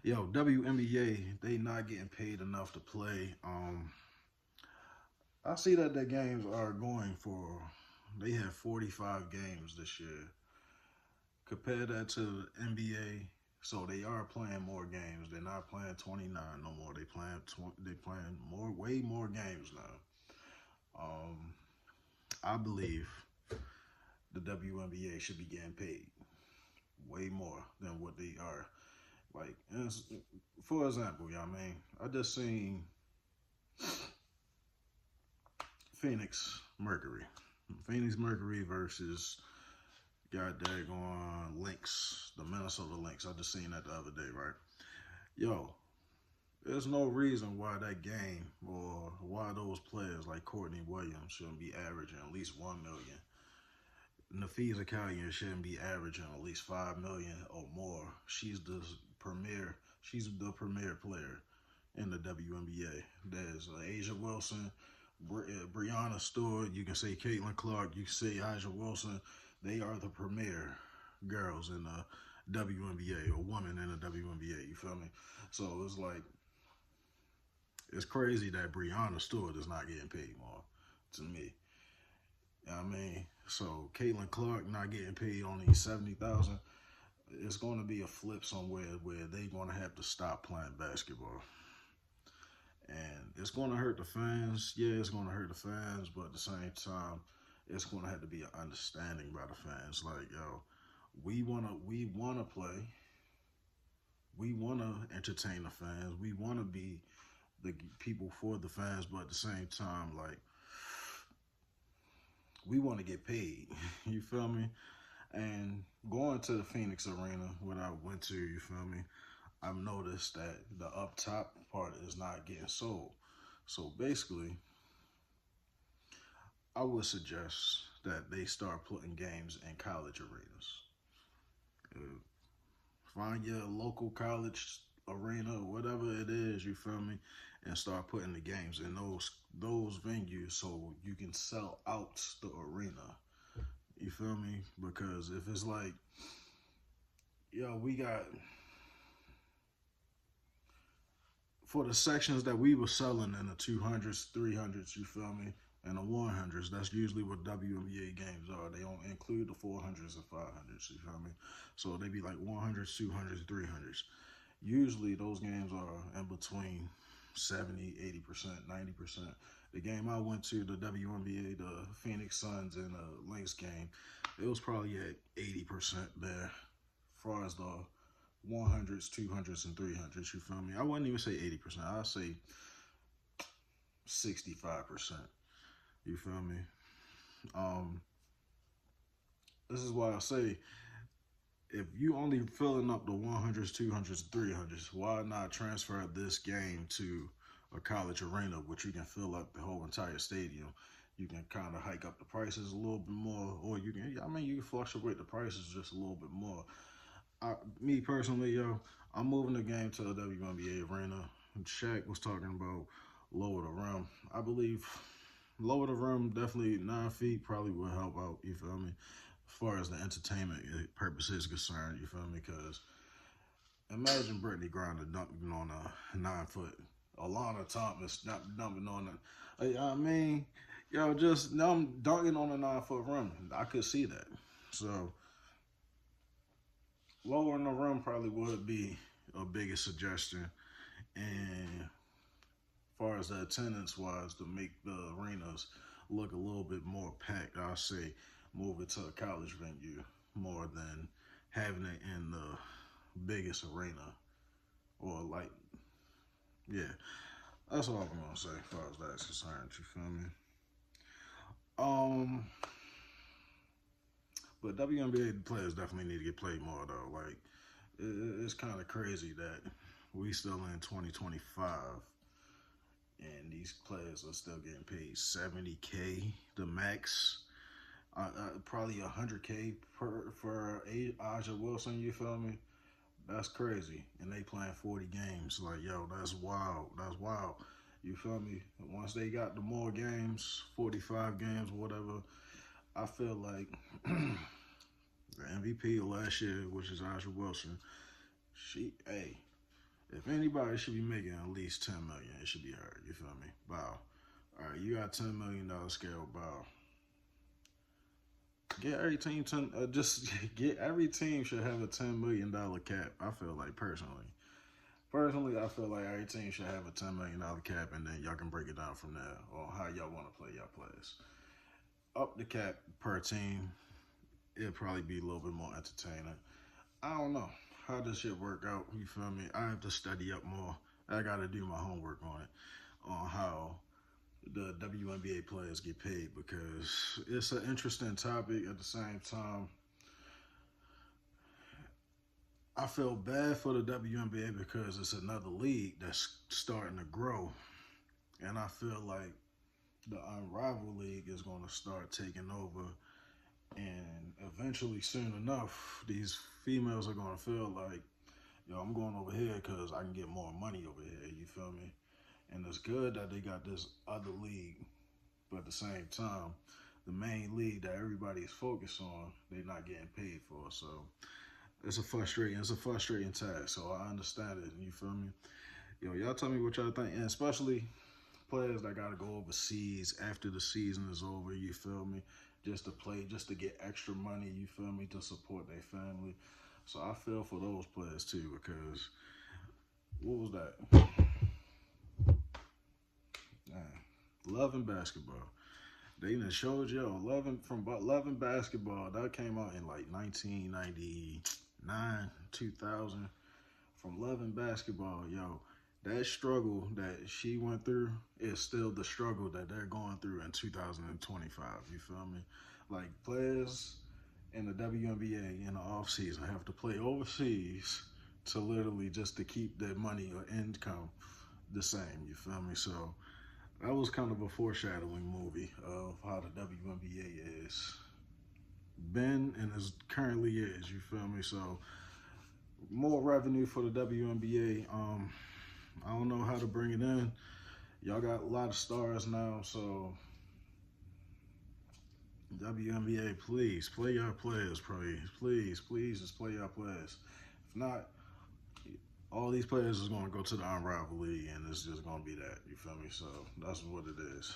Yo, WNBA, they not getting paid enough to play. I see that their games are going for. They have 45 games this year. Compare that to the NBA, so they are playing more games. They're not playing 29 no more. They playing more, way more games now. Um, I believe the WNBA should be getting paid way more than what they are. Like, for example, y'all, mean, I just seen Phoenix Mercury. Phoenix Mercury versus God daggone Lynx, the Minnesota Lynx. I just seen that the other day, right? Yo, there's no reason why that game or why those players like Courtney Williams shouldn't be averaging at least 1 million. Nafisa Kalyan shouldn't be averaging at least 5 million or more. Premier. She's the premier player in the WNBA. There's Asia Wilson, Brianna Stewart. You can say Caitlin Clark. You can say Asia Wilson. They are the premier girls in the WNBA or women in the WNBA. You feel me? So it's like it's crazy that Brianna Stewart is not getting paid more. To me, you know what I mean, so Caitlin Clark not getting paid only 70,000. It's going to be a flip somewhere where they're going to have to stop playing basketball. And it's going to hurt the fans. Yeah, it's going to hurt the fans, but at the same time, it's going to have to be an understanding by the fans. Like, yo, we wanna play. We wanna entertain the fans. We wanna be the people for the fans, but at the same time, like, we want to get paid. You feel me? And going to the Phoenix Arena, when I went to, you feel me? I've noticed that the up top part is not getting sold. So basically, I would suggest that they start putting games in college arenas. Uh, Find your local college arena, whatever it is, you feel me, and start putting the games in those venues so you can sell out the arena. You feel me? Because if it's like, yo, we got for the sections that we were selling in the 200s, 300s, you feel me? And the 100s, that's usually what WNBA games are. They don't include the 400s and 500s, you feel me? So they be like 100s, 200s, 300s. Usually those games are in between 70, 80%, 90%. The game I went to, the WNBA, the Phoenix Suns and the Lynx game, it was probably at 80% there as far as the 100s, 200s, and 300s. You feel me? I wouldn't even say 80%. I'd say 65%. You feel me? Um, this is why I say if you only filling up the 100s, 200s, 300s, why not transfer this game to a college arena, which you can fill up the whole entire stadium? You can kind of hike up the prices a little bit more, or you can, I mean, you can fluctuate the prices just a little bit more. Me personally, yo, I'm moving the game to the WNBA arena. Shaq was talking about lower the rim. I believe lower the rim, definitely 9 feet probably will help out. You feel me? As far as the entertainment purpose is concerned, you feel me? Because imagine Brittany Griner dunking on a 9 foot. Alana Thomas not dumping on a. I mean, yo, just them dunking on a 9 foot rim. I could see that. So lowering the rim probably would be a biggest suggestion. And as far as the attendance wise, to make the arenas look a little bit more packed, I'll say move it to a college venue more than having it in the biggest arena. Or like, yeah, that's all I'm gonna say as far as that's concerned. You feel me? Um, but WNBA players definitely need to get played more though. Like, it's kind of crazy that we still in 2025 and these players are still getting paid 70K the max. Probably 100K for Aja Wilson. You feel me? That's crazy. And they playing 40 games. Like, yo, that's wild. That's wild. You feel me? Once they got the more games, 45 games, whatever, I feel like the MVP of last year, which is Aja Wilson, hey, if anybody should be making at least 10 million, it should be her. You feel me? Bow. All right, you got $10 million scale. Bow. Get every team just get every team should have a $10 million cap. I feel like personally, I feel like every team should have a $10 million cap, and then y'all can break it down from there on how y'all want to play y'all players. Up the cap per team, it'll probably be a little bit more entertaining. I don't know how this shit work out. You feel me? I have to study up more. I got to do my homework on it, on how the WNBA players get paid, because it's an interesting topic. At the same time, I feel bad for the WNBA because it's another league that's starting to grow, and I feel like the unrivaled league is going to start taking over, and eventually, soon enough, these females are going to feel like, yo, I'm going over here because I can get more money over here. You feel me? And it's good that they got this other league, but at the same time, the main league that everybody's focused on, they're not getting paid for. So it's a frustrating task. So I understand it. You feel me? Yo, y'all tell me what y'all think, and especially players that gotta go overseas after the season is over. You feel me? Just to play, just to get extra money. You feel me? To support their family. So I feel for those players too, because what was that? Man, loving basketball. They even showed yo loving basketball. That came out in like 1999, 2000. From loving basketball, yo, that struggle that she went through is still the struggle that they're going through in 2025. You feel me? Like players in the WNBA in the off season have to play overseas to literally just to keep their money or income the same. You feel me? So that was kind of a foreshadowing movie of how the WNBA is been and is currently is. You feel me? So more revenue for the WNBA. I don't know how to bring it in. Y'all got a lot of stars now, so WNBA, please play your players, please just play your players. If not, all these players is going to go to the unrivaled league, and it's just going to be that. You feel me? So that's what it is.